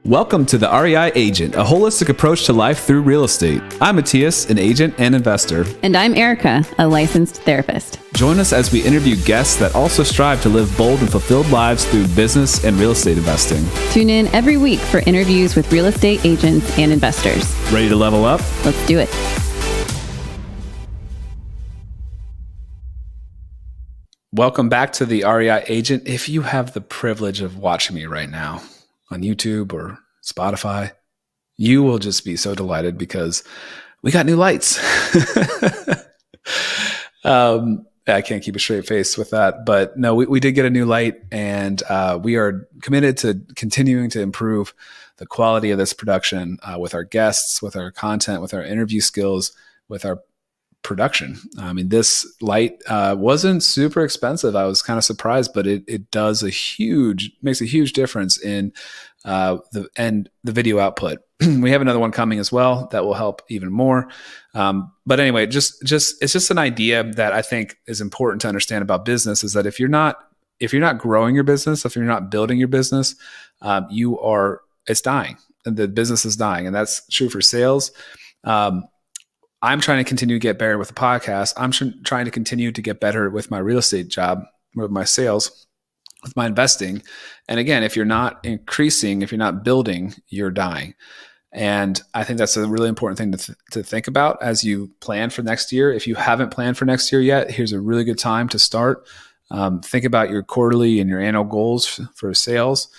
Welcome to the REI Agent, a holistic approach to life through real estate. I'm Mattias, an agent and investor. And I'm Erica, a licensed therapist. Join us as we interview guests that also strive to live bold and fulfilled lives through business and real estate investing. Tune in every week for interviews with real estate agents and investors. Ready to level up? Let's do it. Welcome back to the REI Agent. If you have the privilege of watching me right now on YouTube or Spotify, you will just be so delighted because we got new lights. I can't keep a straight face with that, but no, we did get a new light, and we are committed to continuing to improve the quality of this production with our guests, with our content, with our interview skills, with our production. I mean, this light wasn't super expensive. I was kind of surprised, but it makes a huge difference in the video output. We have another one coming as well that will help even more. But anyway, it's just an idea that I think is important to understand about business, is that if you're not growing your business, if you're not building your business, it's dying. The business is dying, and that's true for sales. I'm trying to continue to get better with the podcast. I'm trying to continue to get better with my real estate job, with my sales, with my investing. And again, if you're not increasing, if you're not building, you're dying. And I think that's a really important thing to think about as you plan for next year. If you haven't planned for next year yet, here's a really good time to start. Think about your quarterly and your annual goals for sales.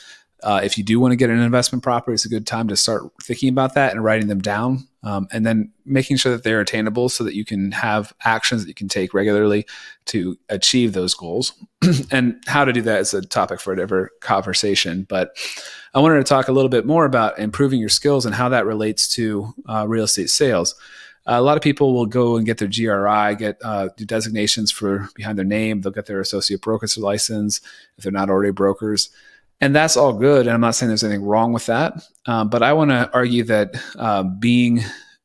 If you do want to get an investment property, it's a good time to start thinking about that and writing them down, and then making sure that they're attainable so that you can have actions that you can take regularly to achieve those goals. And how to do that is a topic for a different conversation. But I wanted to talk a little bit more about improving your skills and how that relates to real estate sales. A lot of people will go and get their GRI, do designations for behind their name. They'll get their associate broker's license if they're not already brokers. And that's all good. And I'm not saying there's anything wrong with that. But I want to argue that being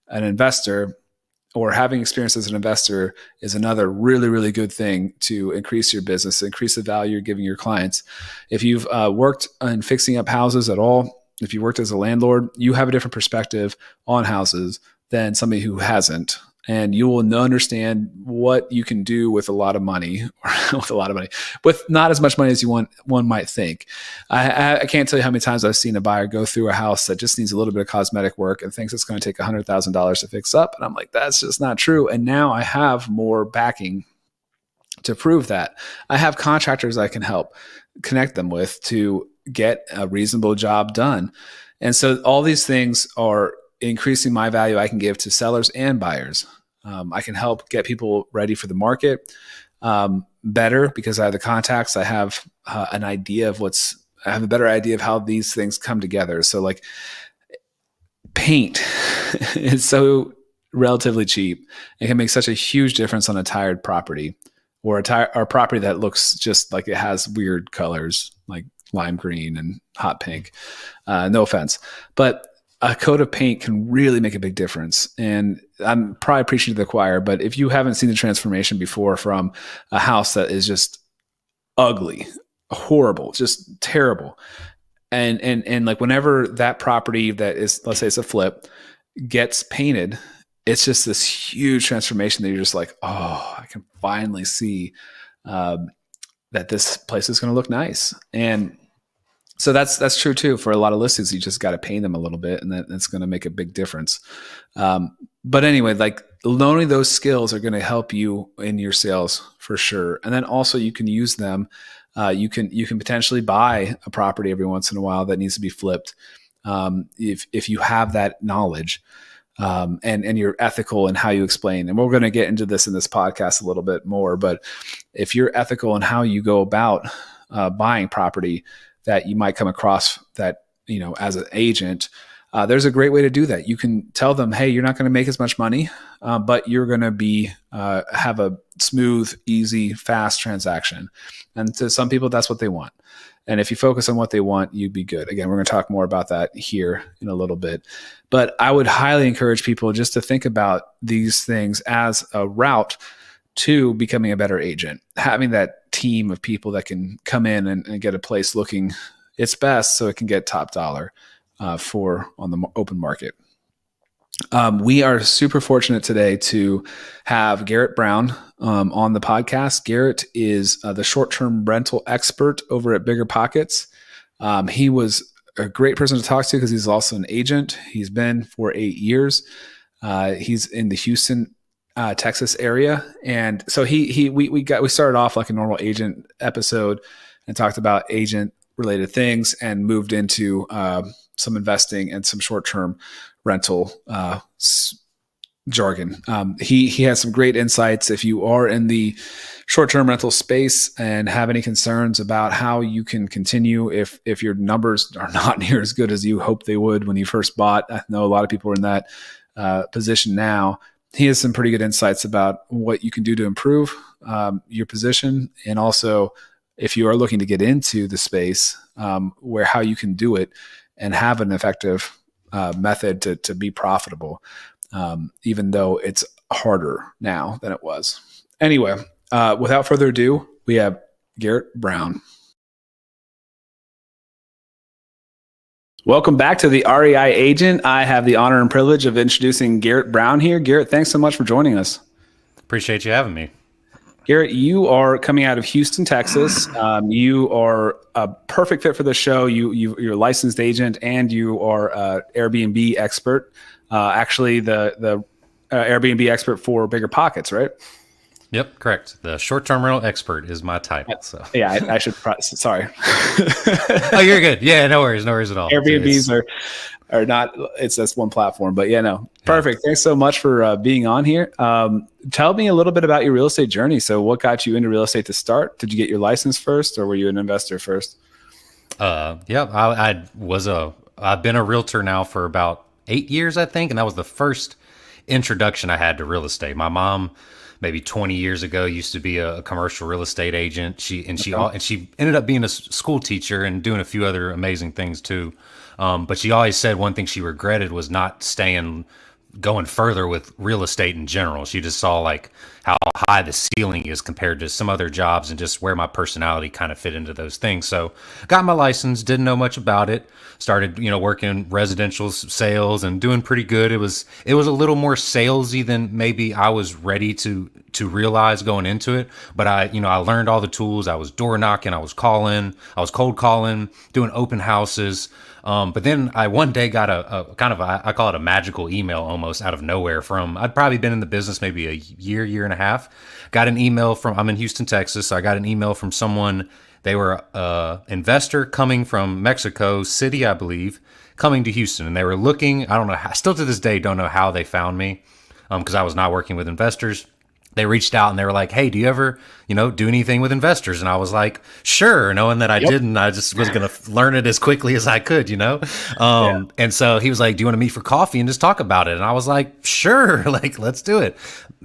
an investor or having experience as an investor is another really, really good thing to increase your business, increase the value you're giving your clients. If you've worked on fixing up houses at all, if you worked as a landlord, you have a different perspective on houses than somebody who hasn't. And you will understand what you can do with a lot of money, with not as much money as one might think. I can't tell you how many times I've seen a buyer go through a house that just needs a little bit of cosmetic work and thinks it's going to take $100,000 to fix up. And I'm like, that's just not true. And now I have more backing to prove that. I have contractors I can help connect them with to get a reasonable job done. And so all these things are increasing my value I can give to sellers and buyers. I can help get people ready for the market better because I have the contacts. I have I have a better idea of how these things come together. So like paint is so relatively cheap. It can make such a huge difference on a tired property or a property that looks just like it has weird colors like lime green and hot pink. No offense, but a coat of paint can really make a big difference. And I'm probably preaching to the choir, but if you haven't seen the transformation before from a house that is just ugly, horrible, just terrible. And like whenever that property that is, let's say it's a flip, gets painted, it's just this huge transformation that you're just like, oh, I can finally see that this place is going to look nice. And so that's true too. For a lot of listings, you just got to paint them a little bit, and that's going to make a big difference. But anyway, like learning those skills are going to help you in your sales for sure. And then also you can use them. You can potentially buy a property every once in a while that needs to be flipped. If you have that knowledge, and you're ethical in how you explain. And we're going to get into this in this podcast a little bit more. But if you're ethical in how you go about buying property that you might come across that, as an agent, there's a great way to do that. You can tell them, hey, you're not going to make as much money, but you're going to have a smooth, easy, fast transaction. And to some people, that's what they want. And if you focus on what they want, you'd be good. Again, we're going to talk more about that here in a little bit. But I would highly encourage people just to think about these things as a route to becoming a better agent, having that team of people that can come in and get a place looking its best so it can get top dollar. for on the open market. We are super fortunate today to have Garrett Brown on the podcast. Garrett is the short-term rental expert over at BiggerPockets. He was a great person to talk to because he's also an agent. He's been for 8 years. He's in the Houston, Texas area, and so we started off like a normal agent episode and talked about agent related things and moved into some investing and some short-term rental jargon. He has some great insights. If you are in the short-term rental space and have any concerns about how you can continue if your numbers are not near as good as you hoped they would when you first bought, I know a lot of people are in that position now. He has some pretty good insights about what you can do to improve your position, and also if you are looking to get into the space, how you can do it and have an effective method to be profitable, even though it's harder now than it was. Anyway, without further ado, we have Garrett Brown. Welcome back to the REI Agent. I have the honor and privilege of introducing Garrett Brown here. Garrett, thanks so much for joining us. Appreciate you having me. Garrett, you are coming out of Houston, Texas. You are a perfect fit for the show. You're a licensed agent and you are an Airbnb expert. Actually, the Airbnb expert for BiggerPockets, right? Yep, correct. The short-term rental expert is my title. So yeah, I should. Sorry. Oh, you're good. Yeah, no worries at all. Airbnbs are not. It's just one platform, but yeah, no, perfect. Thanks so much for being on here. Tell me a little bit about your real estate journey. So, what got you into real estate to start? Did you get your license first, or were you an investor first? I've been a realtor now for about 8 years, I think, and that was the first introduction I had to real estate. My mom, maybe 20 years ago, used to be a commercial real estate agent. She ended up being a school teacher and doing a few other amazing things too. But she always said one thing she regretted was not going further with real estate in general. She just saw like how high the ceiling is compared to some other jobs and just where my personality kind of fit into those things. So got my license, didn't know much about it, started, working residential sales and doing pretty good. It was a little more salesy than maybe I was ready to realize going into it. But I learned all the tools. I was door knocking, I was cold calling, doing open houses. But then I one day got I call it a magical email almost out of nowhere I'd probably been in the business maybe a year and a half. Got an email I'm in Houston, Texas. So I got an email from someone. They were an investor coming from Mexico City, I believe, coming to Houston. And they were looking, I don't know, still to this day, don't know how they found me because I was not working with investors. They reached out and they were like, hey, do you ever, do anything with investors? And I was like, sure, knowing that I didn't, I just was going to learn it as quickly as I could, And so he was like, do you want to meet for coffee and just talk about it? And I was like, sure, like, let's do it.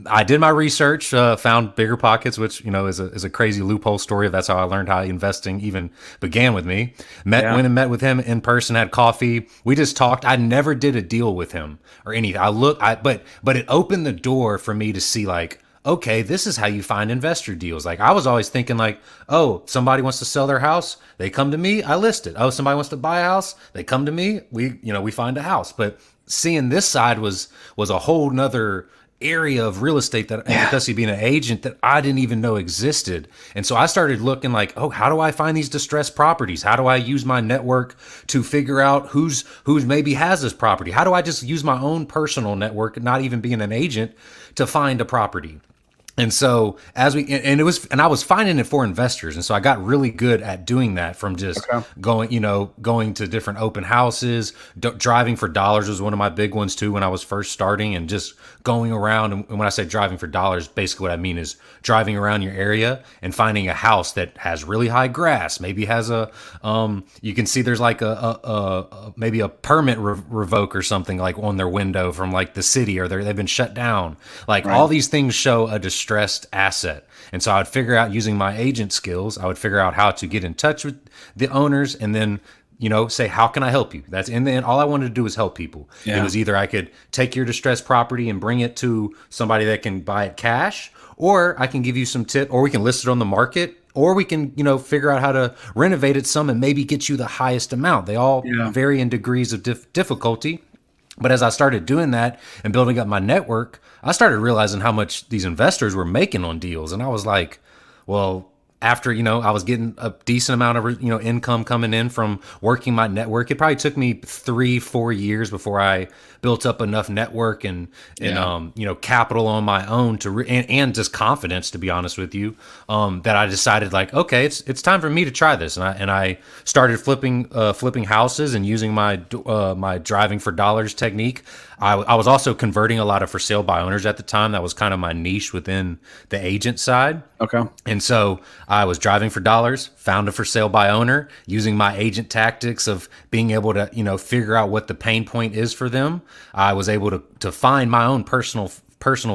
I did my research, found BiggerPockets, which, is a crazy loophole story. That's how I learned how investing even began with me. Went and met with him in person, had coffee. We just talked. I never did a deal with him or anything. But it opened the door for me to see like, okay, this is how you find investor deals. Like I was always thinking like, oh, somebody wants to sell their house, they come to me, I list it. Oh, somebody wants to buy a house, they come to me, we find a house. But seeing this side was a whole nother area of real estate that, especially being an agent, that I didn't even know existed. And so I started looking like, oh, how do I find these distressed properties? How do I use my network to figure out who's maybe has this property? How do I just use my own personal network, not even being an agent, to find a property? And so I was finding it for investors. And so I got really good at doing that from just going to different open houses, driving for dollars was one of my big ones too, when I was first starting, and just going around. And when I say driving for dollars, basically what I mean is driving around your area and finding a house that has really high grass, maybe has you can see there's like maybe a permit revoke or something like on their window from like the city, or they've been shut down. Like all these things show a distressed asset. And so I would figure out, using my agent skills, I would figure out how to get in touch with the owners and then say, how can I help you? That's in the end, all I wanted to do was help people. Yeah. It was either I could take your distressed property and bring it to somebody that can buy it cash, or I can give you some tip, or we can list it on the market, or we can, figure out how to renovate it some and maybe get you the highest amount. They all vary in degrees of difficulty. But as I started doing that and building up my network, I started realizing how much these investors were making on deals. And I was like, well, after, I was getting a decent amount of, income coming in from working my network. It probably took me 3-4 years before I built up enough network and capital on my own and just confidence, to be honest with you, that I decided, like, okay, it's time for me to try this. And I started flipping houses and using my driving for dollars technique. I was also converting a lot of for sale by owners at the time. That was kind of my niche within the agent side. Okay. And so I was driving for dollars, found a for sale by owner, using my agent tactics of being able to, figure out what the pain point is for them. I was able to find my own personal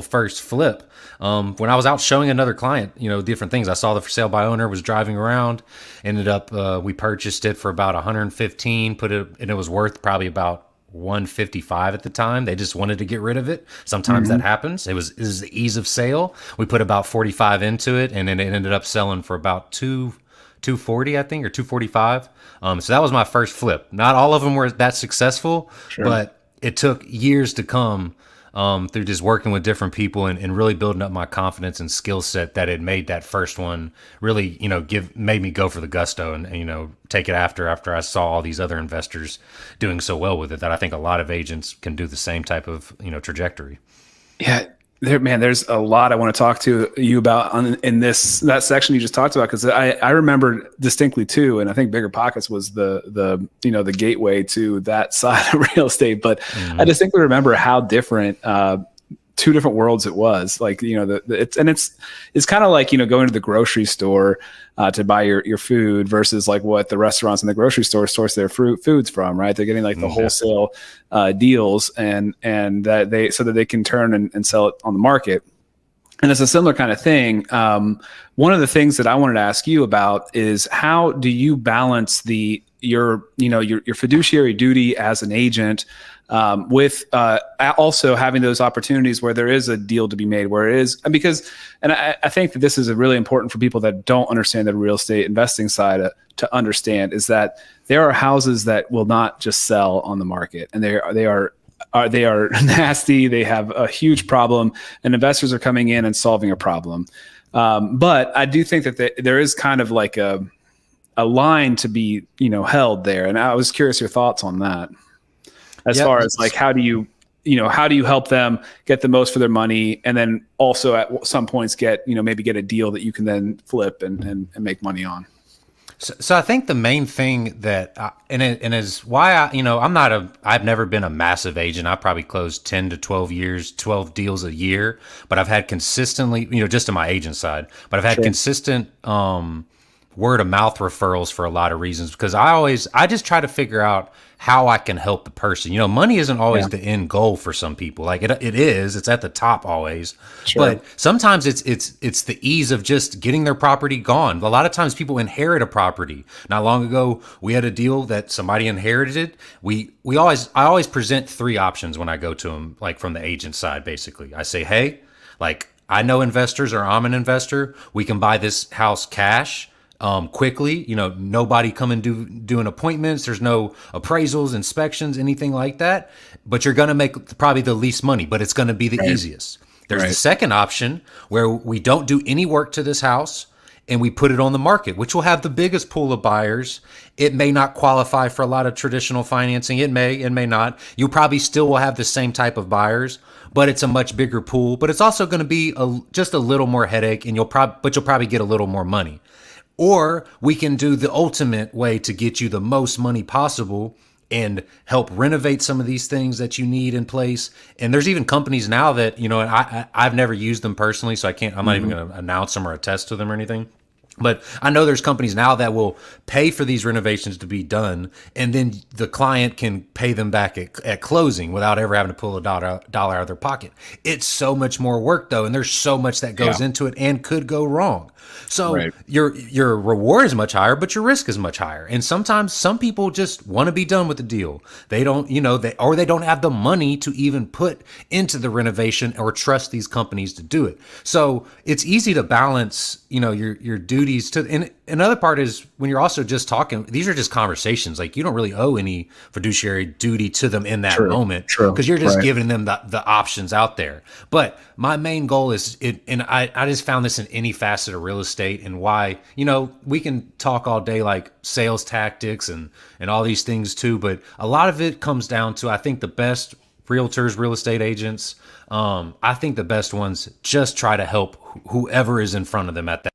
first flip. When I was out showing another client, different things, I saw the for sale by owner, was driving around, ended up, we purchased it for about 115, and it was worth probably about 155 at the time. They just wanted to get rid of it. Sometimes that happens. It was the ease of sale. We put about 45 into it, and then it ended up selling for about 240, I think, or 245. So that was my first flip. Not all of them were that successful, but it took years to come through just working with different people and really building up my confidence and skill set that it made that first one really, made me go for the gusto and take it after I saw all these other investors doing so well with it, that I think a lot of agents can do the same type of, trajectory. Yeah. There's a lot I want to talk to you about in that section you just talked about, because I remember distinctly too, and I think BiggerPockets was the gateway to that side of real estate. But I distinctly remember how different two different worlds it was. Like, it's kind of like, going to the grocery store to buy your food versus like what the restaurants and the grocery stores source their foods from, right? They're getting like the wholesale deals and that so that they can turn and sell it on the market. And it's a similar kind of thing. One of the things that I wanted to ask you about is, how do you balance your fiduciary duty as an agent with also having those opportunities where there is a deal to be made, and I think that this is really important for people that don't understand the real estate investing side to understand, is that there are houses that will not just sell on the market, and they are nasty. They have a huge problem, and investors are coming in and solving a problem. But I do think that there is kind of like a line to be, held there. And I was curious your thoughts on that, as far as like, how do you help them get the most for their money, and then also at some points maybe get a deal that you can then flip and make money on. So I think the main thing that, and is why I've never been a massive agent. I probably closed 10 to 12 deals a year, but I've had consistently, just on my agent side, but I've had consistent, word of mouth referrals for a lot of reasons, because I just try to figure out how I can help the person. Money isn't always the end goal for some people. Like it is, it's at the top always. But sometimes it's the ease of just getting their property gone. A lot of times people inherit a property. Not long ago, we had a deal that somebody inherited. I always present 3 options when I go to them, like from the agent side. Basically, I say, hey, like, I know investors, or I'm an investor. We can buy this house cash. Quickly, nobody coming doing appointments. There's no appraisals, inspections, anything like that. But you're going to make probably the least money, but it's going to be the easiest. There's the second option where we don't do any work to this house and we put it on the market, which will have the biggest pool of buyers. It may not qualify for a lot of traditional financing. It may not. You probably still will have the same type of buyers, but it's a much bigger pool. But it's also going to be just a little more headache, and you'll probably get a little more money. Or we can do the ultimate way to get you the most money possible and help renovate some of these things that you need in place. And there's even companies now that, and I've never used them personally, so I'm not even going to announce them or attest to them or anything. But I know there's companies now that will pay for these renovations to be done, and then the client can pay them back at closing without ever having to pull a dollar out of their pocket. It's so much more work though, and there's so much that goes into it and could go wrong. So your reward is much higher, but your risk is much higher. And sometimes some people just want to be done with the deal. They don't, they don't have the money to even put into the renovation or trust these companies to do it. So it's easy to balance, your duties to. And another part is when you're also just talking. These are just conversations. Like you don't really owe any fiduciary duty to them in that moment because you're just giving them the options out there. But my main goal is it, and I just found this in any facet of real estate and why, we can talk all day like sales tactics and all these things too, but a lot of it comes down to, I think the best realtors, real estate agents, I think the best ones just try to help whoever is in front of them at that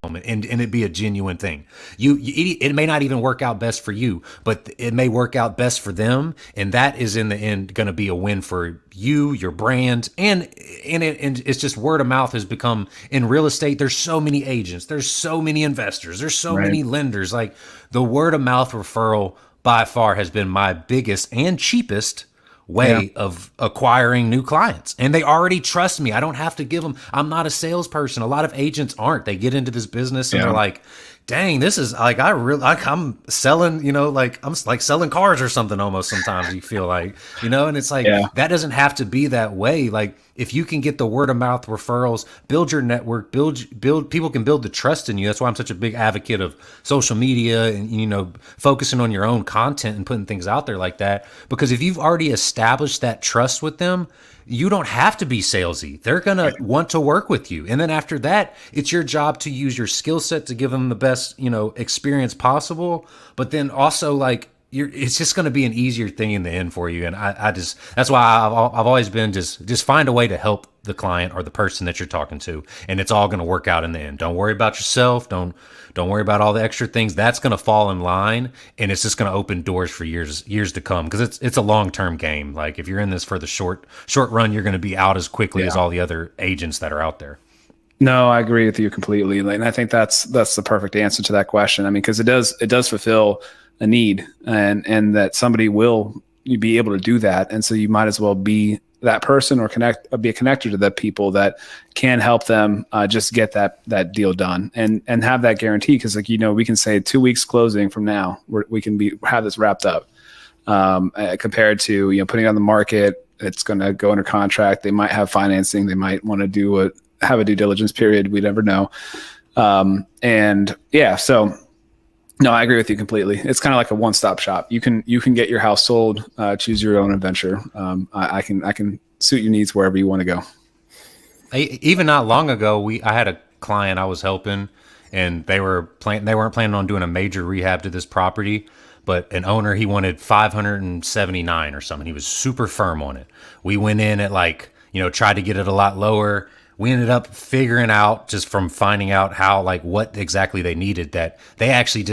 moment and it be a genuine thing. It may not even work out best for you, but it may work out best for them, and that is in the end going to be a win for you, your brand, and it's just word of mouth has become in real estate. There's so many agents, there's so many investors, there's so many lenders. Like the word of mouth referral by far has been my biggest and cheapest way of acquiring new clients, and they already trust me. I don't have to give them. I'm not a salesperson. A lot of agents aren't. They get into this business and they're like, dang, this is like, I'm selling, I'm like selling cars or something almost sometimes you feel like, and it's like, that doesn't have to be that way. Like if you can get the word of mouth referrals, build your network, build, people can build the trust in you. That's why I'm such a big advocate of social media and, focusing on your own content and putting things out there like that. Because if you've already established that trust with them, you don't have to be salesy. They're going to want to work with you. And then after that, it's your job to use your skill set to give them the best, experience possible. But then also like, it's just going to be an easier thing in the end for you. And that's why I've always been just find a way to help the client or the person that you're talking to. And it's all going to work out in the end. Don't worry about yourself. Don't worry about all the extra things. That's going to fall in line, and it's just going to open doors for years to come. Because it's a long-term game. Like if you're in this for the short run, you're going to be out as quickly as all the other agents that are out there. No, I agree with you completely. And I think that's the perfect answer to that question. I mean, because it does fulfill a need, and that somebody will be able to do that. And so you might as well be that person or be a connector to the people that can help them just get that deal done and have that guarantee. Because we can say 2 weeks closing from now, we can have this wrapped up compared to putting it on the market. It's going to go under contract. They might have financing. They might want to have a due diligence period. We never know. So. No, I agree with you completely. It's kind of like a one-stop shop. You can get your house sold, choose your own adventure. I can suit your needs wherever you want to go. Even not long ago, I had a client I was helping, and they weren't planning on doing a major rehab to this property, but an owner, he wanted 579 or something. He was super firm on it. We went in at tried to get it a lot lower. We ended up figuring out just from finding out how, what exactly they needed, that they actually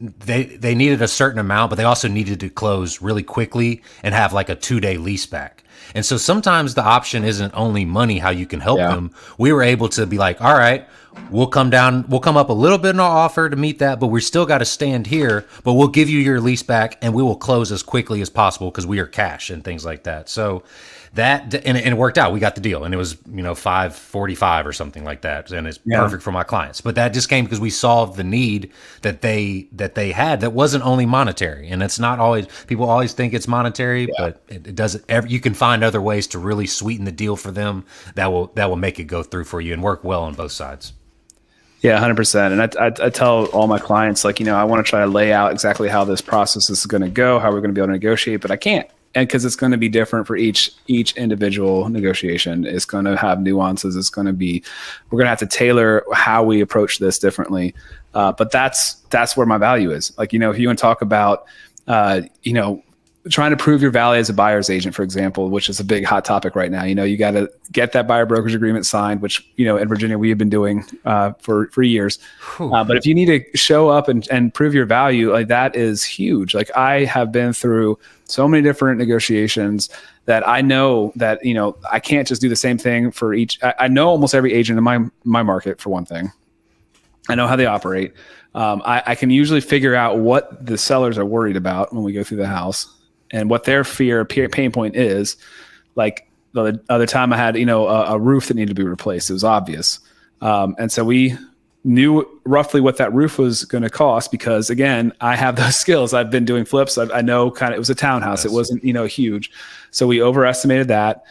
they needed a certain amount, but they also needed to close really quickly and have like a 2-day lease back. And so sometimes the option isn't only money, how you can help them. We were able to be like, all right, we'll come up a little bit in our offer to meet that, but we still got to stand here, but we'll give you your lease back and we will close as quickly as possible because we are cash and things like that. So and it worked out. We got the deal, and it was 545 or something like that, and it's perfect for my clients. But that just came because we solved the need that they had that wasn't only monetary, and it's not always. People always think it's monetary, but it doesn't. You can find other ways to really sweeten the deal for them that will make it go through for you and work well on both sides. Yeah, 100%. And I tell all my clients, I want to try to lay out exactly how this process is going to go, how we're going to be able to negotiate, but I can't. And because it's going to be different for each individual negotiation. It's going to have nuances. We're going to have to tailor how we approach this differently. But that's where my value is. If you want to talk about, trying to prove your value as a buyer's agent, for example, which is a big hot topic right now. You got to get that buyer brokerage agreement signed, which, in Virginia, we have been doing for years. But if you need to show up and prove your value, that is huge. I have been through so many different negotiations that I know that, I can't just do the same thing for each. I know almost every agent in my market, for one thing. I know how they operate. I can usually figure out what the sellers are worried about when we go through the house and what their pain point is. Like the other time I had, a roof that needed to be replaced. It was obvious. And so we knew roughly what that roof was going to cost because, again, I have those skills. I've been doing flips. I know it was a townhouse. Yes. It wasn't, huge. So we overestimated that.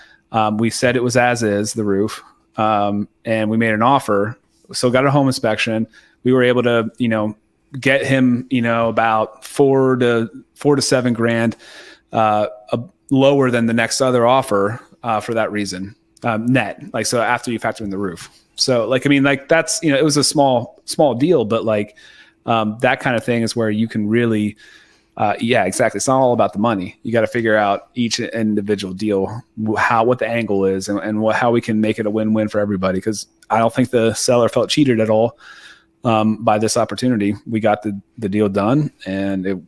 We said it was as is, the roof. And we made an offer. So got a home inspection. We were able to, get him, about $4,000 to $7,000 lower than the next other offer for that reason, net. Like, so after you factor in the roof. So that's, it was a small deal, but that kind of thing is where you can really, yeah, exactly. It's not all about the money. You got to figure out each individual deal, what the angle is and how we can make it a win-win for everybody. Cause I don't think the seller felt cheated at all by this opportunity. We got the deal done and it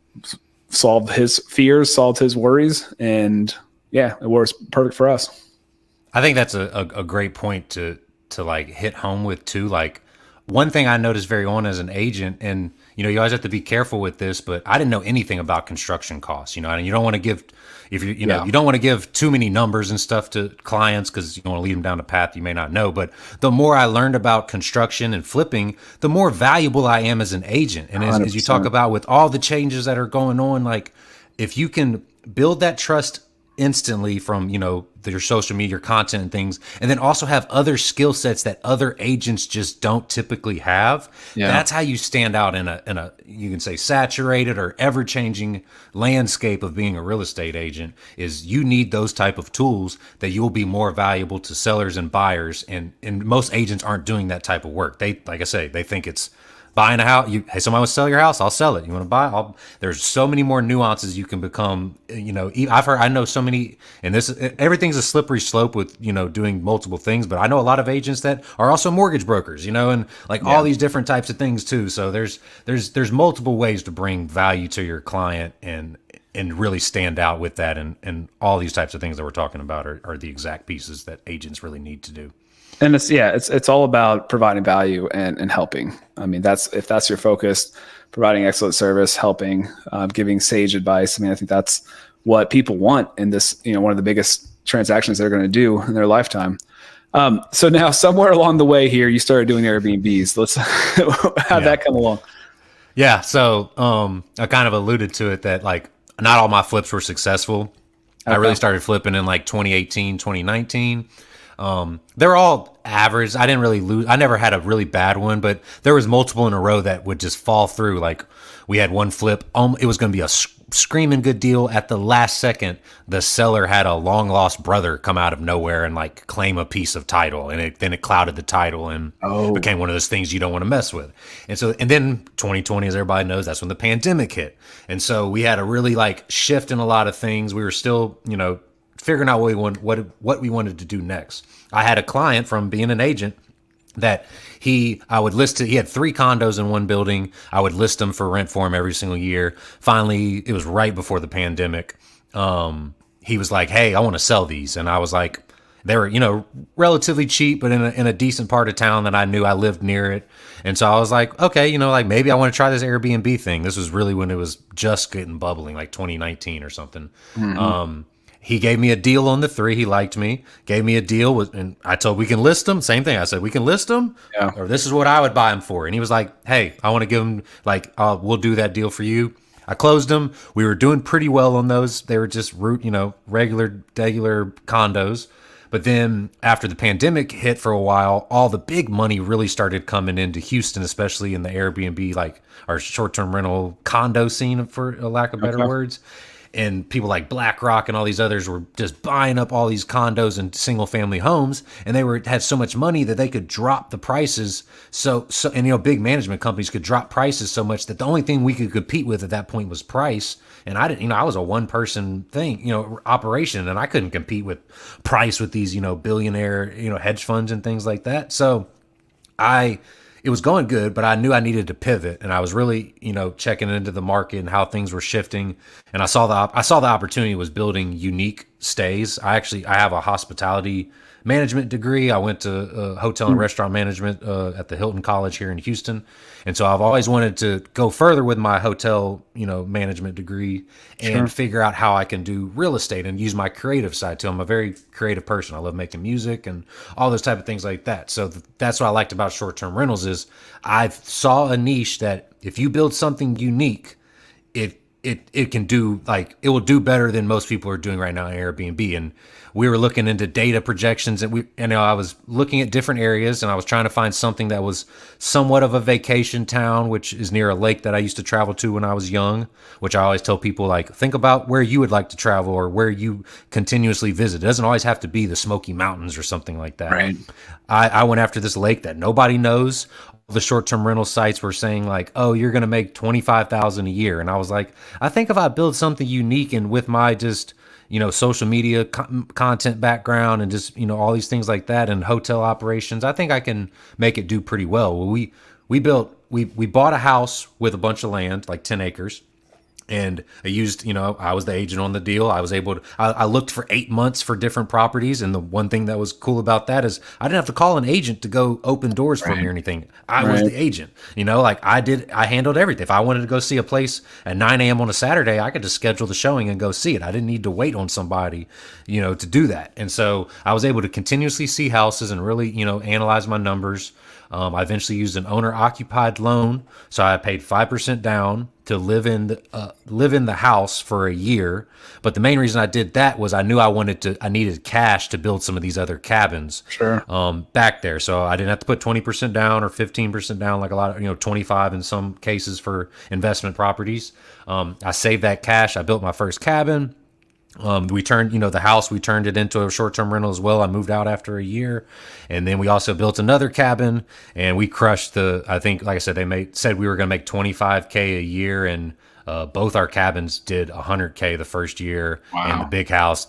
solved his fears, solved his worries. And yeah, it works perfect for us. I think that's a great point to hit home with too. Like, one thing I noticed very on as an agent, and you always have to be careful with this, but I didn't know anything about construction costs, and you don't want to give, if you don't want to give too many numbers and stuff to clients because you don't want to lead them down a path you may not know. But the more I learned about construction and flipping, the more valuable I am as an agent. And as you talk about with all the changes that are going on, like if you can build that trust instantly from your social media, your content and things, and then also have other skill sets that other agents just don't typically have. Yeah. That's how you stand out in a you can say saturated or ever changing landscape of being a real estate agent. Is you need those type of tools that you will be more valuable to sellers and buyers, and most agents aren't doing that type of work. They, like I say, they think it's buying a house. Hey, somebody wants to sell your house, I'll sell it. You want to buy? There's so many more nuances you can become. I know so many, and everything's a slippery slope with doing multiple things. But I know a lot of agents that are also mortgage brokers, and all these different types of things too. So there's multiple ways to bring value to your client and really stand out with that. And all these types of things that we're talking about are the exact pieces that agents really need to do. And it's all about providing value and helping. I mean, if that's your focus, providing excellent service, helping, giving sage advice. I mean, I think that's what people want in this, one of the biggest transactions they're going to do in their lifetime. So now somewhere along the way here, you started doing Airbnbs. How'd that come along? Yeah. So I kind of alluded to it that not all my flips were successful. Okay. I really started flipping in 2018, 2019. They're all average. I didn't really lose. I never had a really bad one, but there was multiple in a row that would just fall through. Like we had one flip. It was going to be a screaming good deal. At the last second, the seller had a long lost brother come out of nowhere and claim a piece of title. And then it clouded the title and became one of those things you don't want to mess with. And then 2020, as everybody knows, that's when the pandemic hit. And so we had a really shift in a lot of things. We were still, figuring out what we wanted to do next. I had a client from being an agent that I would list it. He had 3 condos in one building. I would list them for rent for him every single year. Finally, it was right before the pandemic. He was like, "Hey, I want to sell these," and I was like, they were relatively cheap, but in a decent part of town that I knew. I lived near it, and so I was like, okay, maybe I want to try this Airbnb thing. This was really when it was just getting bubbling, 2019 or something. Mm-hmm. He gave me a deal on the 3. He liked me, gave me a deal and I told we can list them. Same thing. I said, we can list them or this is what I would buy them for. And he was like, hey, I want to give them we'll do that deal for you. I closed them. We were doing pretty well on those. They were just regular condos. But then after the pandemic hit for a while, all the big money really started coming into Houston, especially in the Airbnb, our short-term rental condo scene, for a lack of better words. And people like BlackRock and all these others were just buying up all these condos and single family homes, and they had so much money that they could drop the prices. So big management companies could drop prices so much that the only thing we could compete with at that point was price. And I didn't, I was a one person thing, operation, and I couldn't compete with price with these, billionaire, hedge funds and things like that. So it was going good, but I knew I needed to pivot, and I was really, checking into the market and how things were shifting. And I saw the opportunity was building unique stays. I have a hospitality management degree. I went to hotel and restaurant management at the Hilton College here in Houston. And so I've always wanted to go further with my hotel, management degree and figure out how I can do real estate and use my creative side too. I'm a very creative person. I love making music and all those type of things like that. So that's what I liked about short-term rentals is I saw a niche that if you build something unique, it can do, like, it will do better than most people are doing right now in Airbnb. And we were looking into data projections, and I was looking at different areas, and I was trying to find something that was somewhat of a vacation town, which is near a lake that I used to travel to when I was young, which I always tell people, like, think about where you would like to travel or where you continuously visit. It doesn't always have to be the Smoky Mountains or something like that. Right. I went after this lake that nobody knows. The short-term rental sites were saying, like, oh, you're going to make $25,000 a year. And I was like, I think if I build something unique and with my just, social media content background and just, all these things like that and hotel operations, I think I can make it do pretty well. Well, we bought a house with a bunch of land, like 10 acres. And I used, I was the agent on the deal. I was able to, I looked for 8 months for different properties. And the one thing that was cool about that is I didn't have to call an agent to go open doors for me or anything. I was the agent, I handled everything. If I wanted to go see a place at 9 a.m. on a Saturday, I could just schedule the showing and go see it. I didn't need to wait on somebody, to do that. And so I was able to continuously see houses and really, analyze my numbers. I eventually used an owner-occupied loan, so I paid 5% down to live in the house for a year. But the main reason I did that was I knew I needed cash to build some of these other cabins back there. So I didn't have to put 20% down or 15% down like a lot of 25 in some cases for investment properties. I saved that cash. I built my first cabin. We turned, the house, we turned it into a short-term rental as well. I moved out after a year, and then we also built another cabin, and we crushed I think, like I said, said we were going to make $25K a year, and both our cabins did $100K the first year. Wow. And the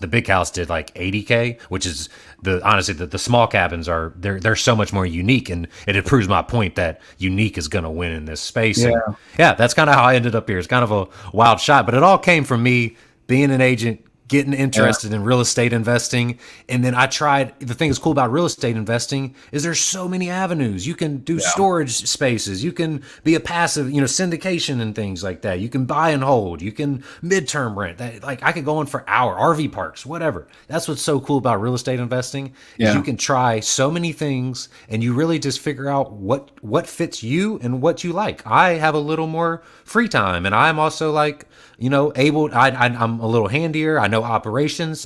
big house did like $80K, which is honestly the small cabins they're so much more unique, and it proves my point that unique is going to win in this space. Yeah. And that's kind of how I ended up here. It's kind of a wild shot, but it all came from me being an agent, getting interested in real estate investing. And then the thing that's cool about real estate investing is there's so many avenues. You can do storage spaces. You can be a passive, syndication and things like that. You can buy and hold. You can midterm rent. I could go on for RV parks, whatever. That's what's so cool about real estate investing is you can try so many things and you really just figure out what fits you and what you like. I have a little more free time, and I'm also I'm a little handier. I know operations.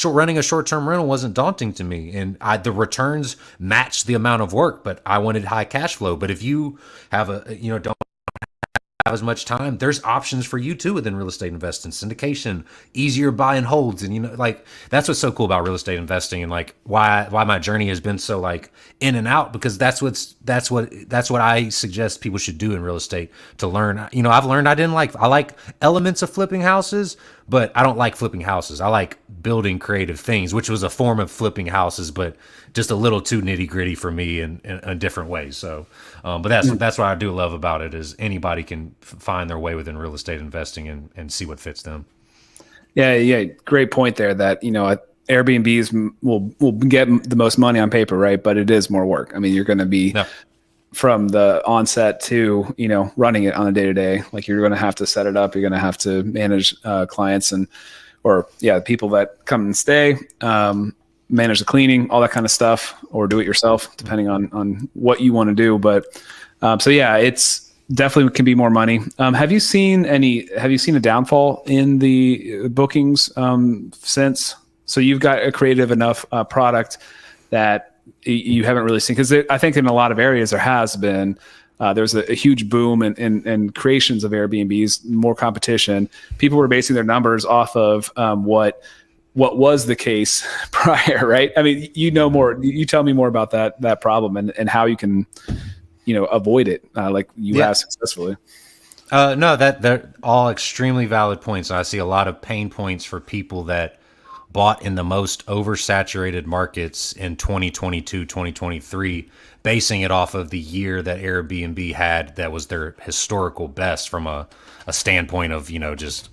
Running a short-term rental wasn't daunting to me, and the returns matched the amount of work, but I wanted high cash flow. But if you have don't have as much time, there's options for you too within real estate investing, syndication, easier buy and holds. And that's what's so cool about real estate investing, and why my journey has been so in and out, because that's what I suggest people should do in real estate to learn. I've learned I like elements of flipping houses, but I don't like flipping houses. I like building creative things, which was a form of flipping houses, but just a little too nitty gritty for me in different ways. So, but that's what I do love about it is anybody can find their way within real estate investing and see what fits them. Yeah. Great point there that, Airbnbs will get the most money on paper, right? But it is more work. I mean, you're going to be from the onset to, running it on a day-to-day, you're going to have to set it up. You're going to have to manage clients or people that come and stay, manage the cleaning, all that kind of stuff, or do it yourself, depending on what you want to do. But it's definitely can be more money. Have you seen a downfall in the bookings since? So you've got a creative enough product that you haven't really seen, because I think in a lot of areas there has been. There's a huge boom in creations of Airbnbs, more competition. People were basing their numbers off of what was the case prior, right? I mean, more. You tell me more about that problem and how you can, avoid it, have successfully. No, they're all extremely valid points. I see a lot of pain points for people that bought in the most oversaturated markets in 2022, 2023, basing it off of the year that Airbnb had that was their historical best from a standpoint of,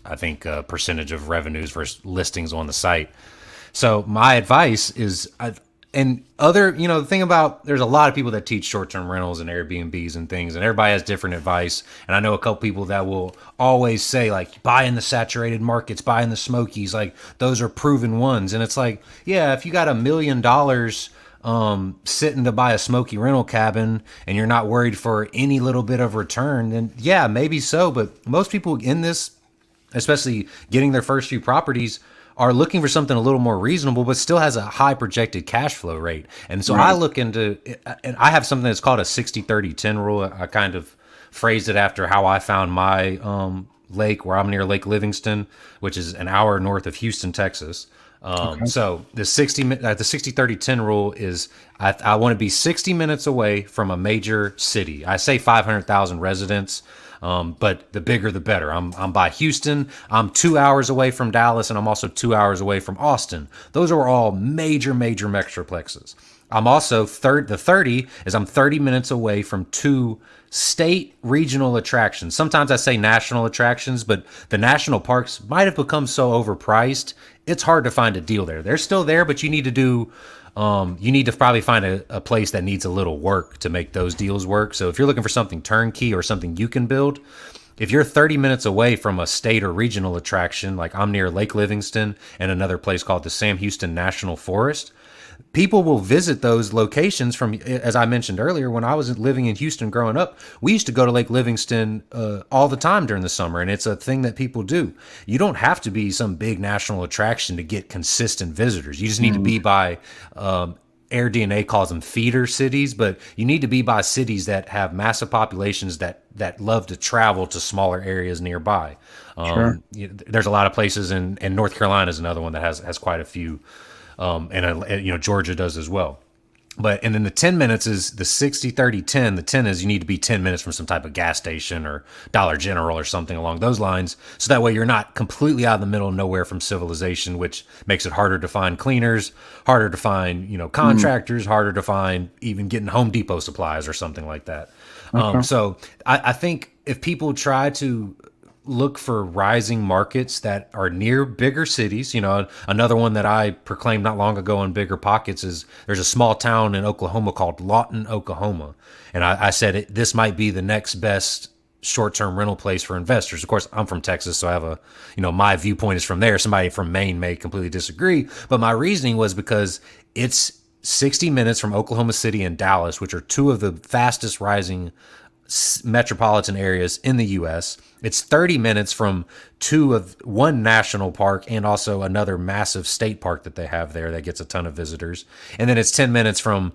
I think percentage of revenues versus listings on the site. So my advice is And other, the thing about, there's a lot of people that teach short-term rentals and Airbnbs and things, and everybody has different advice. And I know a couple people that will always say, like, buy in the saturated markets, buy in the Smokies, like those are proven ones. And it's like, yeah, if you got $1 million sitting to buy a smoky rental cabin and you're not worried for any little bit of return, then yeah, maybe so. But most people in this, especially getting their first few properties, are looking for something a little more reasonable, but still has a high projected cash flow rate. And so I look into, and I have something that's called a 60-30-10 rule. I kind of phrased it after how I found my lake, where I'm near Lake Livingston, which is an hour north of Houston, Texas. So the 60-30-10 rule is I want to be 60 minutes away from a major city. I say 500,000 residents. But the bigger, the better. I'm by Houston. I'm 2 hours away from Dallas, and I'm also 2 hours away from Austin. Those are all major metroplexes. I'm also the 30 is I'm 30 minutes away from 2 state regional attractions. Sometimes I say national attractions, but the national parks might have become so overpriced. It's hard to find a deal there. They're still there, but you need to probably find a place that needs a little work to make those deals work. So if you're looking for something turnkey or something you can build, if you're 30 minutes away from a state or regional attraction, like I'm near Lake Livingston and another place called the Sam Houston National Forest, people will visit those locations from, as I mentioned earlier, when I was living in Houston growing up, we used to go to Lake Livingston all the time during the summer, and it's a thing that people do. You don't have to be some big national attraction to get consistent visitors. You just need to be by, AirDNA calls them feeder cities, but you need to be by cities that have massive populations that love to travel to smaller areas nearby. There's a lot of places, and North Carolina is another one that has quite a few. And Georgia does as well. And then the 10 minutes is the 60-30-10. The 10 is you need to be 10 minutes from some type of gas station or Dollar General or something along those lines. So that way you're not completely out in the middle of nowhere from civilization, which makes it harder to find cleaners, harder to find, contractors, harder to find even getting Home Depot supplies or something like that. So I think if people try to look for rising markets that are near bigger cities. Another one that I proclaimed not long ago on BiggerPockets is there's a small town in Oklahoma called Lawton, Oklahoma. And I said this might be the next best short-term rental place for investors. Of course, I'm from Texas, so I have my viewpoint is from there. Somebody from Maine may completely disagree, but my reasoning was because it's 60 minutes from Oklahoma City and Dallas, which are two of the fastest rising metropolitan areas in the U.S. It's 30 minutes from one national park and also another massive state park that they have there that gets a ton of visitors. And then it's 10 minutes from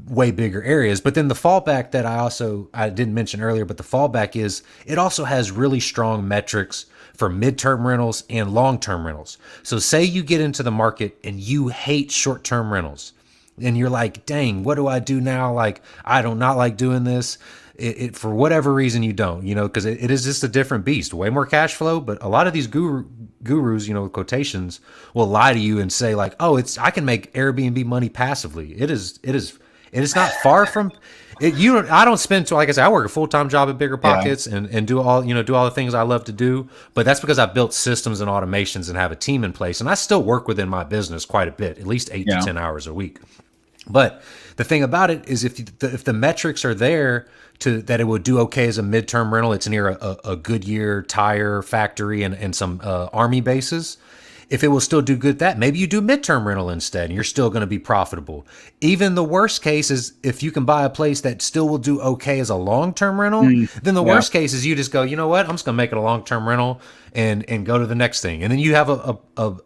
way bigger areas. But then the fallback that I didn't mention earlier, but the fallback is it also has really strong metrics for midterm rentals and long-term rentals. So say you get into the market and you hate short-term rentals and you're like, dang, what do I do now? Like, I do not like doing this. It for whatever reason you don't, because it is just a different beast, way more cash flow. But a lot of these gurus, quotations, will lie to you and say like, oh, I can make Airbnb money passively. It is not far from it. I don't spend, like I said, I work a full-time job at BiggerPockets and do all the things I love to do. But that's because I built systems and automations and have a team in place. And I still work within my business quite a bit, at least 8 to 10 hours a week. But the thing about it is if the metrics are there that it would do okay as a midterm rental, it's near a Goodyear tire factory and some Army bases. If it will still do good, maybe you do midterm rental instead and you're still going to be profitable. Even the worst case is if you can buy a place that still will do okay as a long-term rental, then the worst case is you just go, you know what, I'm just going to make it a long-term rental and go to the next thing. And then you have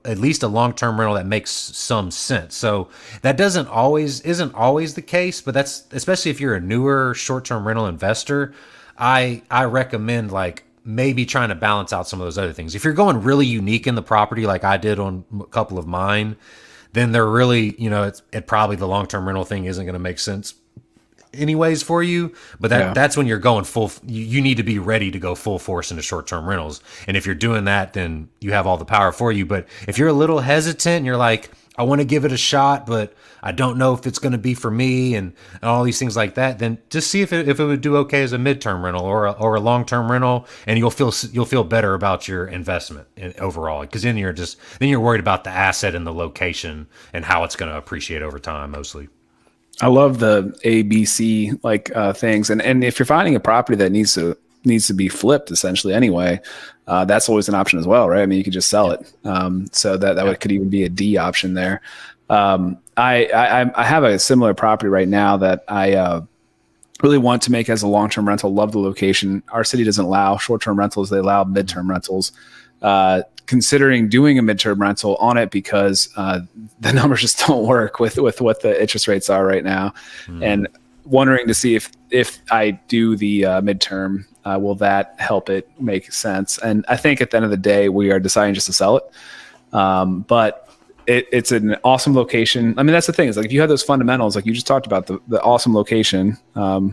at least a long-term rental that makes some sense. So that isn't always the case, but that's, especially if you're a newer short-term rental investor, I recommend like maybe trying to balance out some of those other things. If you're going really unique in the property, like I did on a couple of mine, then they're really, it probably the long-term rental thing isn't going to make sense anyways for you. But that's when you're going full, you need to be ready to go full force into short-term rentals. And if you're doing that, then you have all the power for you. But if you're a little hesitant and you're like, I want to give it a shot, but I don't know if it's going to be for me, and all these things like that, then just see if it would do okay as a midterm rental or a long-term rental, and you'll feel better about your investment overall, because then you're worried about the asset and the location and how it's going to appreciate over time mostly. I love the ABC things, and if you're finding a property that needs to be flipped essentially anyway, that's always an option as well, right? I mean, you could just sell it, so that could even be a D option there. I have a similar property right now that I really want to make as a long-term rental. Love the location. Our city doesn't allow short-term rentals; they allow midterm rentals. Considering doing a midterm rental on it because the numbers just don't work with what the interest rates are right now, and wondering to see if I do the midterm, will that help it make sense? And I think at the end of the day, we are deciding just to sell it. But it's an awesome location. I mean, that's the thing is, like, if you have those fundamentals, like you just talked about, the awesome location, that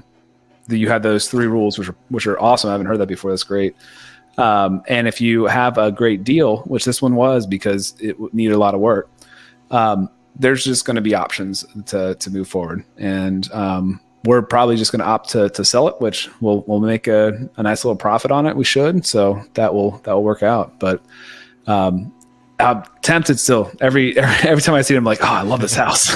you have those 3 rules, which are awesome. I haven't heard that before. That's great. And if you have a great deal, which this one was because it needed a lot of work, there's just going to be options to move forward. And we're probably just going to opt to sell it, which we'll make a nice little profit on it. We should. So that will work out. But I'm tempted still. Every time I see it, I'm like, oh, I love this house.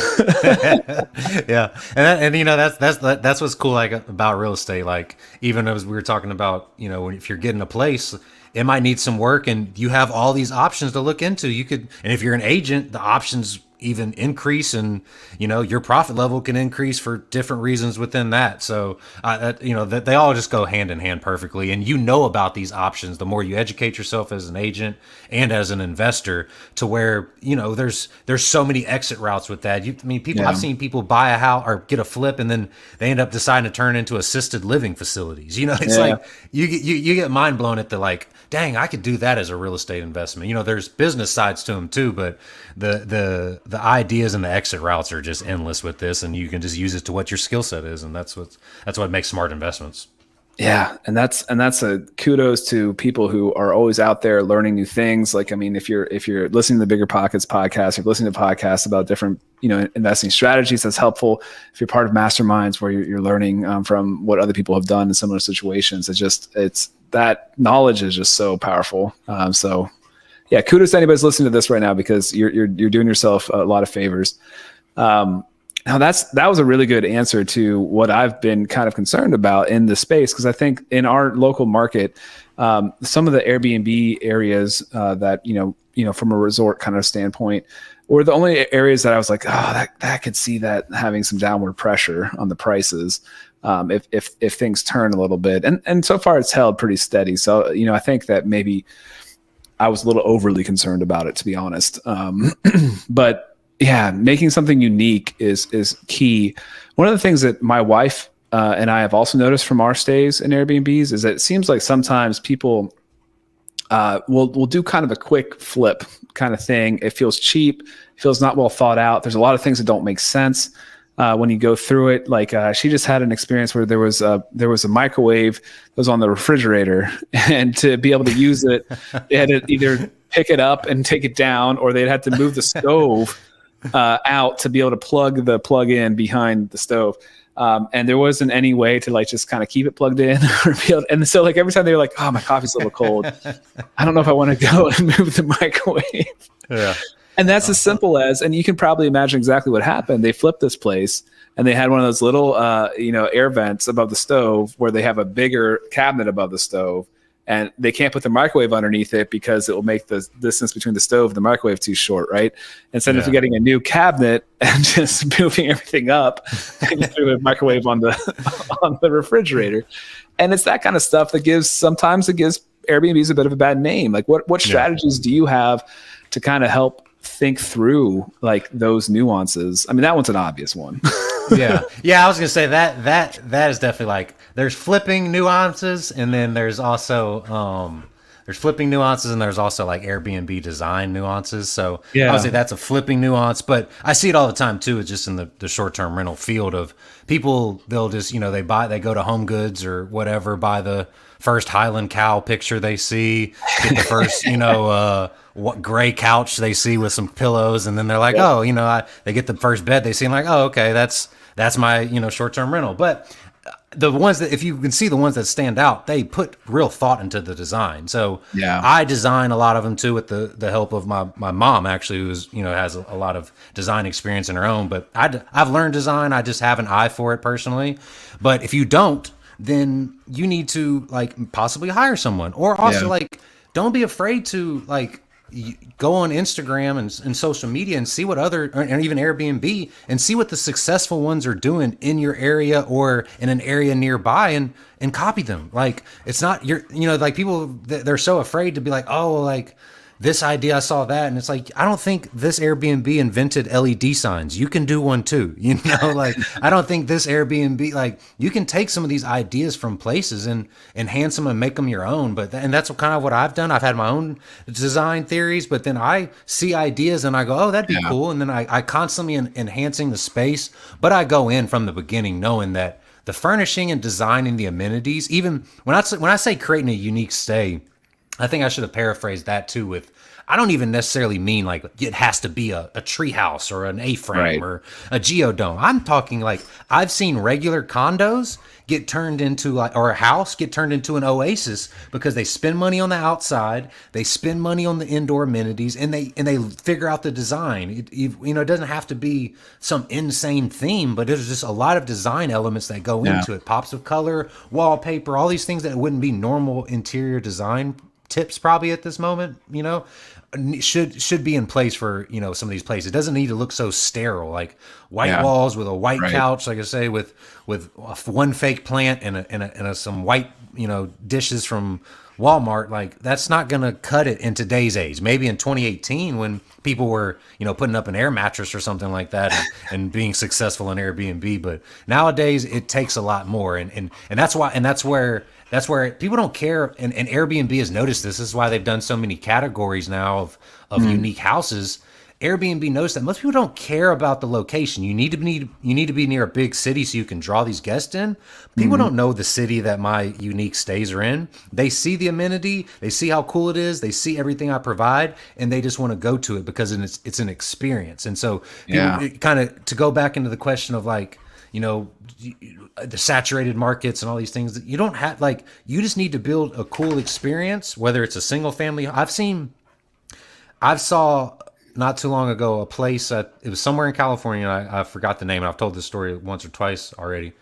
Yeah, and you know that's what's cool about real estate. Like, even as we were talking about, if you're getting a place, it might need some work, and you have all these options to look into. And if you're an agent, the options even increase, and your profit level can increase for different reasons within that. So that they all just go hand in hand perfectly. And about these options the more you educate yourself as an agent and as an investor, to where there's so many exit routes with that. I've seen people buy a house or get a flip, and then they end up deciding to turn into assisted living facilities. It's like you get mind blown at the, like, dang, I could do that as a real estate investment. There's business sides to them too, but the ideas and the exit routes are just endless with this, and you can just use it to what your skill set is, and that's what makes smart investments. Yeah, and that's a kudos to people who are always out there learning new things. Like, I mean, if you're listening to the BiggerPockets podcast, if you're listening to podcasts about different investing strategies, that's helpful. If you're part of masterminds where you're learning from what other people have done in similar situations, it's that knowledge is just so powerful. So yeah, kudos to anybody who's listening to this right now, because you're doing yourself a lot of favors. Now that was a really good answer to what I've been kind of concerned about in the space, because I think in our local market, some of the Airbnb areas that from a resort kind of standpoint were the only areas that I was like, oh, that could see that having some downward pressure on the prices if things turn a little bit, and so far it's held pretty steady. So I think that maybe I was a little overly concerned about it, to be honest. But yeah, making something unique is key. One of the things that my wife and I have also noticed from our stays in Airbnbs is that it seems like sometimes people will do kind of a quick flip kind of thing. It feels cheap, feels not well thought out. There's a lot of things that don't make sense when you go through it. Like she just had an experience where there was a microwave that was on the refrigerator, and to be able to use it, they had to either pick it up and take it down, or they'd have to move the stove out to be able to plug the plug in behind the stove. And there wasn't any way to just kind of keep it plugged in or be able, and so every time they were like, oh, my coffee's a little cold, I don't know if I want to go and move the microwave. Yeah. And that's as simple as, and you can probably imagine exactly what happened. They flipped this place, and they had one of those little, air vents above the stove where they have a bigger cabinet above the stove, and they can't put the microwave underneath it because it will make the distance between the stove and the microwave too short, right? Instead of getting a new cabinet and just moving everything up, and threw a microwave on the refrigerator. And it's that kind of stuff that sometimes it gives Airbnbs a bit of a bad name. Like, what strategies do you have to kind of help think through those nuances? I mean, that one's an obvious one. Yeah. I was gonna say that is definitely there's flipping nuances, and then there's also flipping nuances, and there's also Airbnb design nuances. So I would say that's a flipping nuance, but I see it all the time too. It's just in the short-term rental field of people, they'll just they go to Home Goods or whatever, buy the first Highland cow picture they see, get the first, what gray couch they see with some pillows. And then they're like, oh, they get the first bed they see and like, oh, okay, that's my, short-term rental. But the ones that, if you can see the ones that stand out, they put real thought into the design. So I design a lot of them too with the help of my mom, actually, who's, has a lot of design experience in her own. But I've learned design. I just have an eye for it personally. But if you don't, then you need to like possibly hire someone, or also like, don't be afraid to like, go on Instagram and social media and see what and even Airbnb and see what the successful ones are doing in your area or in an area nearby and copy them. Like, it's not like people, they're so afraid to be like, oh, like this idea, I saw that. And it's like, I don't think this Airbnb invented LED signs. You can do one too. Like, I don't think this Airbnb, like, you can take some of these ideas from places and enhance them and make them your own. And that's kind of what I've done. I've had my own design theories, but then I see ideas and I go, oh, that'd be cool. And then I constantly enhancing the space, but I go in from the beginning knowing that the furnishing and designing the amenities, even when I say creating a unique stay, I think I should have paraphrased that too with, I don't even necessarily mean like it has to be a tree house or an A-frame or a geodome. I'm talking like I've seen regular condos get turned into like, or a house get turned into an oasis because they spend money on the outside, they spend money on the indoor amenities, and they figure out the design. It doesn't have to be some insane theme, but there's just a lot of design elements that go into it. Pops of color, wallpaper, all these things that wouldn't be normal interior design tips probably at this moment, should be in place for, some of these places. It doesn't need to look so sterile, like white walls with a white couch, like I say, with one fake plant and some white, dishes from Walmart. Like, that's not going to cut it in today's age. Maybe in 2018 when people were, putting up an air mattress or something like that and being successful in Airbnb. But nowadays it takes a lot more. And that's why, that's where people don't care, and Airbnb has noticed this. This is why they've done so many categories now of unique houses. Airbnb knows that most people don't care about the location. You need to be near a big city so you can draw these guests in. People don't know the city that my unique stays are in. They see the amenity, they see how cool it is, they see everything I provide, and they just want to go to it because it's an experience. And so, kind of to go back into the question of like, the saturated markets and all these things that you don't have, like, you just need to build a cool experience, whether it's a single family. I saw not too long ago a place it was somewhere in California. I forgot the name, and I've told this story once or twice already.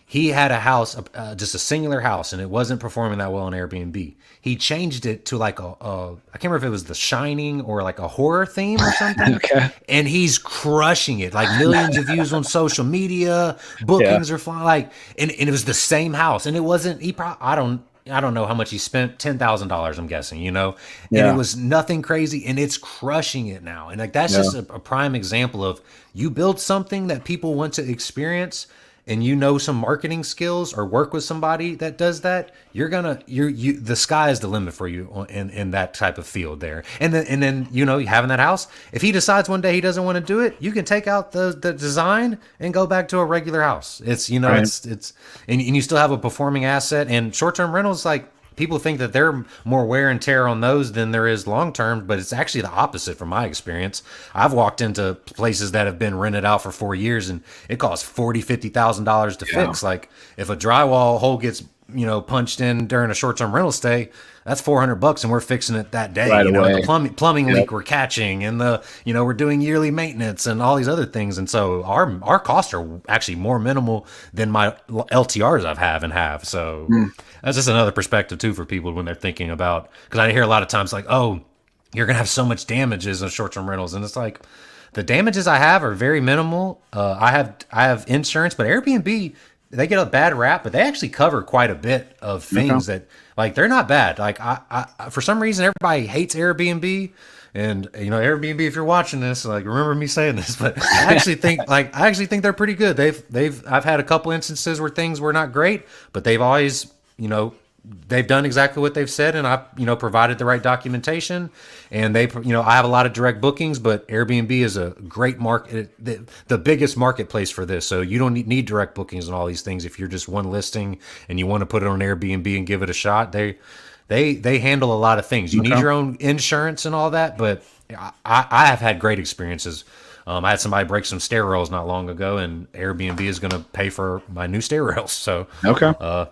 He had a house, just a singular house, and it wasn't performing that well on Airbnb. He changed it to like I can't remember if it was The Shining or like a horror theme or something. Okay. And he's crushing it, like millions of views on social media, bookings are flying, like, and it was the same house, and it wasn't. I don't know how much he spent, $10,000, I'm guessing, and it was nothing crazy, and it's crushing it now. And like, that's just a prime example of, you build something that people want to experience, and some marketing skills or work with somebody that does that, the sky is the limit for you in that type of field there. And then having that house, if he decides one day he doesn't want to do it, you can take out the design and go back to a regular house. It's it's and you still have a performing asset. And short-term rentals, like, people think that they're more wear and tear on those than there is long-term, but it's actually the opposite from my experience. I've walked into places that have been rented out for 4 years, and it costs $40,000-$50,000 to fix. Like, if a drywall hole gets, punched in during a short-term rental stay, that's $400, and we're fixing it that day. Right away. The plumbing leak we're catching, and we're doing yearly maintenance and all these other things. And so our costs are actually more minimal than my LTRs have. So that's just another perspective too for people when they're thinking about, because I hear a lot of times like, oh, you're gonna have so much damages on short-term rentals, and it's like, the damages I have are very minimal. I have insurance, but Airbnb, they get a bad rap, but they actually cover quite a bit of things that, like, they're not bad. Like, I for some reason, everybody hates Airbnb, and Airbnb, if you're watching this, like, remember me saying this, but I actually think they're pretty good. I've had a couple instances where things were not great, but they've always they've done exactly what they've said, and I've, provided the right documentation, and I have a lot of direct bookings, but Airbnb is a great market, the biggest marketplace for this. So you don't need direct bookings and all these things. If you're just one listing and you want to put it on Airbnb and give it a shot, they handle a lot of things. You need your own insurance and all that, but I have had great experiences. I had somebody break some stair rails not long ago, and Airbnb is going to pay for my new stair rails. So,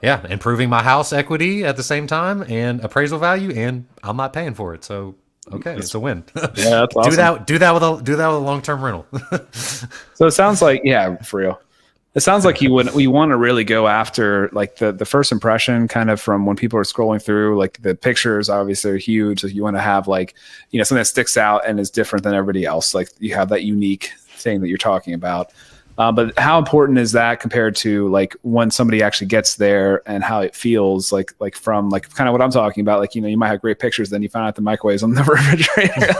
improving my house equity at the same time and appraisal value, and I'm not paying for it. So, it's a win. Yeah, that's awesome. Do that with a long-term rental. So it sounds like, for real. It sounds like you want to really go after like the first impression, kind of from when people are scrolling through. Like the pictures obviously are huge. Like you want to have like, something that sticks out and is different than everybody else. Like you have that unique thing that you're talking about. But how important is that compared to like when somebody actually gets there and how it feels like from like kind of what I'm talking about? Like, you might have great pictures, then you find out the microwave's on the refrigerator.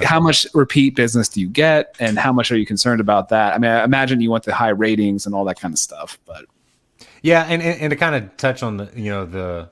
How much repeat business do you get, and how much are you concerned about that? I mean, I imagine you want the high ratings and all that kind of stuff, but yeah. And to kind of touch on the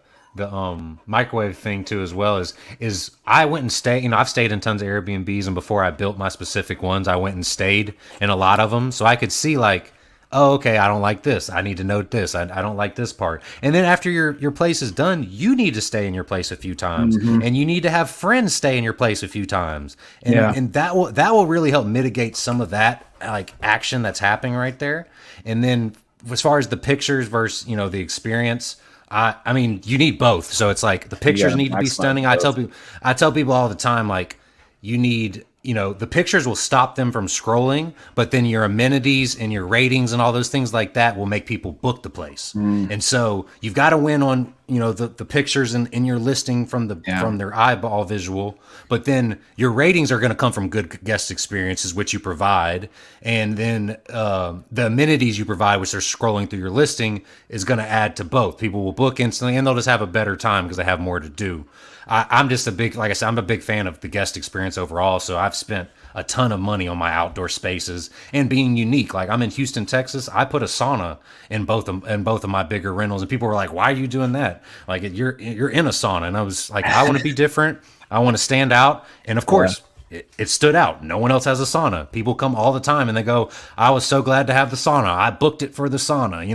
microwave thing too, as well, is I went and stayed, I've stayed in tons of Airbnbs, and before I built my specific ones, I went and stayed in a lot of them. So I could see like, oh, okay, I don't like this. I need to note this. I don't like this part. And then after your place is done, you need to stay in your place a few times, and you need to have friends stay in your place a few times. And that will really help mitigate some of that like action that's happening right there. And then as far as the pictures versus, the experience, I mean, you need both. So it's like the pictures need to be stunning. I tell people all the time, like, you need, the pictures will stop them from scrolling, but then your amenities and your ratings and all those things like that will make people book the place. And so you've got to win on, the pictures in your listing from their eyeball visual, but then your ratings are going to come from good guest experiences, which you provide. And then the amenities you provide, which they're scrolling through your listing, is going to add to both. People will book instantly, and they'll just have a better time because they have more to do. I'm just like I said, I'm a big fan of the guest experience overall. So I've spent a ton of money on my outdoor spaces and being unique. Like I'm in Houston, Texas. I put a sauna in both of my bigger rentals, and people were like, "Why are you doing that? Like you're in a sauna." And I was like, "I want to be different. I want to stand out." And of course, it stood out. No one else has a sauna. People come all the time and they go, "I was so glad to have the sauna. I booked it for the sauna."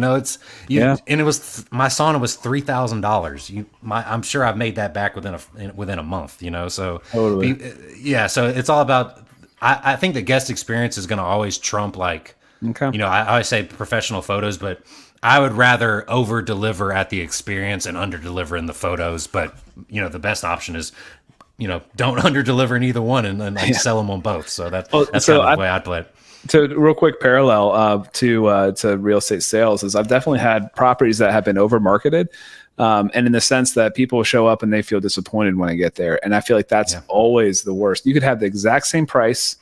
And it was my sauna was $3,000. I'm sure I've made that back within a month. So totally. So it's all about. I think the guest experience is going to always trump I always say professional photos, but I would rather over deliver at the experience and under deliver in the photos. But the best option is, don't under deliver in either one and sell them on both. So that's kind of the way I'd play it. To real quick parallel to real estate sales is I've definitely had properties that have been over marketed. And in the sense that people show up and they feel disappointed when I get there. And I feel like that's always the worst. You could have the exact same price.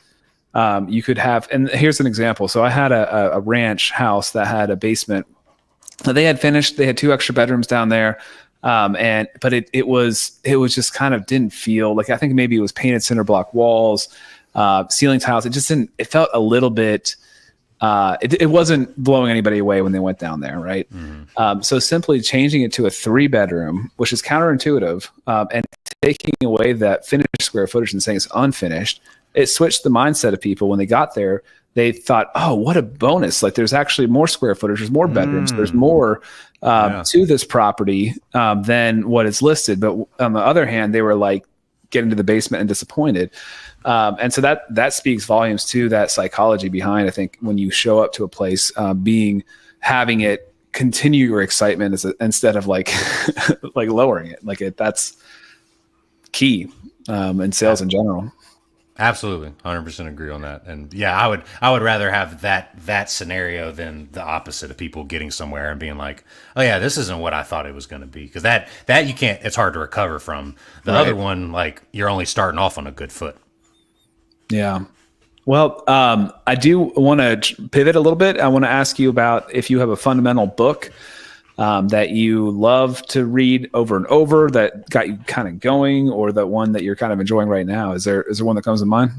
You could have, and here's an example. So I had a ranch house that had a basement that they had finished. They had 2 extra bedrooms down there. But it was just kind of didn't feel like, I think maybe it was painted cinder block walls, ceiling tiles. It felt a little bit, it wasn't blowing anybody away when they went down there. Right. So simply changing it to a 3-bedroom, which is counterintuitive, and taking away that finished square footage and saying it's unfinished, it switched the mindset of people. When they got there, they thought, "Oh, what a bonus. Like there's actually more square footage. There's more bedrooms. There's more to this property than what is listed." But on the other hand, they were like getting to the basement and disappointed. And so that speaks volumes to that psychology behind, I think, when you show up to a place, having it continue your excitement instead of like lowering it. That's key in sales in general. Absolutely, 100% agree on that. And I would rather have that scenario than the opposite of people getting somewhere and being like, "Oh yeah, this isn't what I thought it was going to be," because that you can't. It's hard to recover from. The other one, like you're only starting off on a good foot. Yeah. Well, I do want to pivot a little bit. I want to ask you about if you have a fundamental book that you love to read over and over that got you kind of going, or the one that you're kind of enjoying right now. Is there one that comes to mind?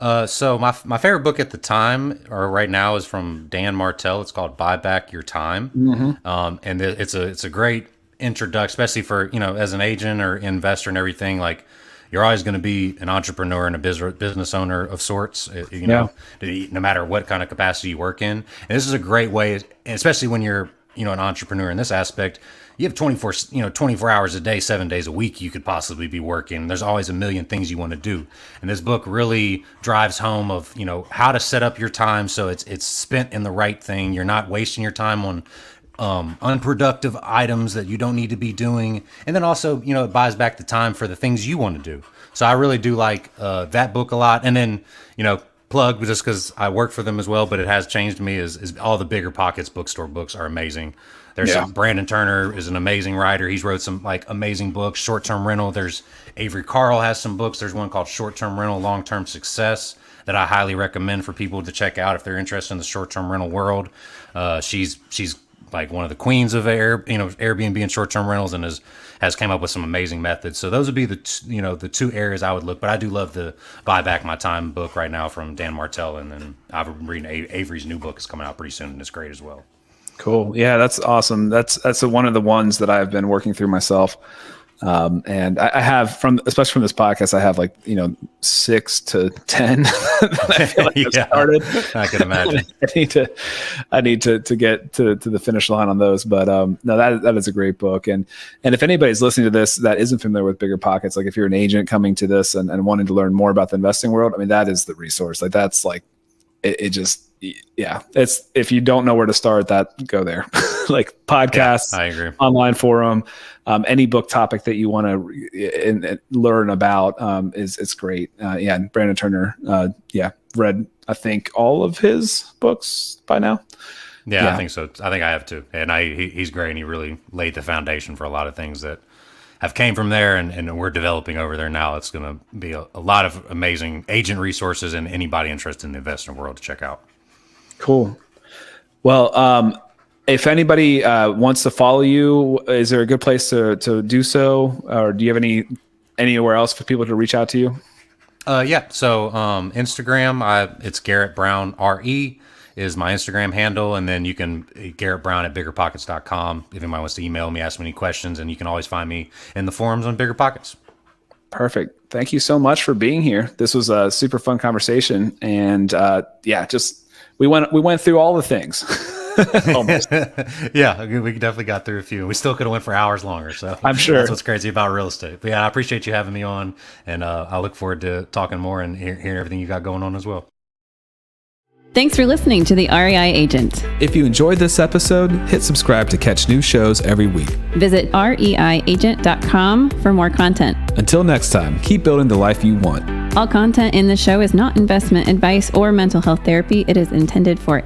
So my favorite book at the time or right now is from Dan Martell. It's called Buy Back Your Time. And it's a great introduction, especially for, as an agent or investor and everything. Like, you're always going to be an entrepreneur and a business owner of sorts, no matter what kind of capacity you work in. And this is a great way, especially when you're, an entrepreneur in this aspect. You have 24 hours a day, 7 days a week you could possibly be working. There's always a million things you want to do. And this book really drives home of, how to set up your time so it's spent in the right thing. You're not wasting your time on unproductive items that you don't need to be doing. And then also, it buys back the time for the things you want to do. So I really do like that book a lot. And then, plug, just because I work for them as well, but it has changed me, is all the BiggerPockets bookstore books are amazing. There's some, Brandon Turner is an amazing writer. He's wrote some amazing books. Short-term rental. There's Avery Carl has some books. There's one called Short-Term Rental, Long-Term Success that I highly recommend for people to check out if they're interested in the short-term rental world. She's like one of the queens of Airbnb and short-term rentals, and has came up with some amazing methods. So those would be the two areas I would look. But I do love the Buy Back My Time book right now from Dan Martell, and then I've been reading Avery's new book is coming out pretty soon, and it's great as well. Cool. Yeah, that's awesome. That's one of the ones that I've been working through myself. And I have especially from this podcast, I have 6 to 10 that I feel like I've started. I can imagine. I need to get to the finish line on those. But no, that is a great book. And if anybody's listening to this that isn't familiar with BiggerPockets, like if you're an agent coming to this and wanting to learn more about the investing world, I mean, that is the resource. That's it's, if you don't know where to start, go there. Podcasts, I agree. Online forum, any book topic that you want to learn about is great. And Brandon Turner, read I think all of his books by now. Yeah, I think so. I think I have too. And he's great, and he really laid the foundation for a lot of things that have came from there, and we're developing over there now. It's going to be a lot of amazing agent resources and anybody interested in the investing world to check out. Cool. Well, if anybody wants to follow you, is there a good place to do so? Or do you have anywhere else for people to reach out to you? Yeah. So Instagram, it's Garrett Brown RE is my Instagram handle. And then you can Garrett Brown at BiggerPockets.com. If anybody wants to email me, ask me any questions, and you can always find me in the forums on BiggerPockets. Perfect. Thank you so much for being here. This was a super fun conversation. And we went through all the things. Almost. Yeah, we definitely got through a few. We still could have went for hours longer. So I'm sure that's what's crazy about real estate. But yeah, I appreciate you having me on, and I look forward to talking more and hearing everything you got going on as well. Thanks for listening to the REI Agent. If you enjoyed this episode, hit subscribe to catch new shows every week. Visit reiagent.com for more content. Until next time, keep building the life you want. All content in the show is not investment advice or mental health therapy. It is intended for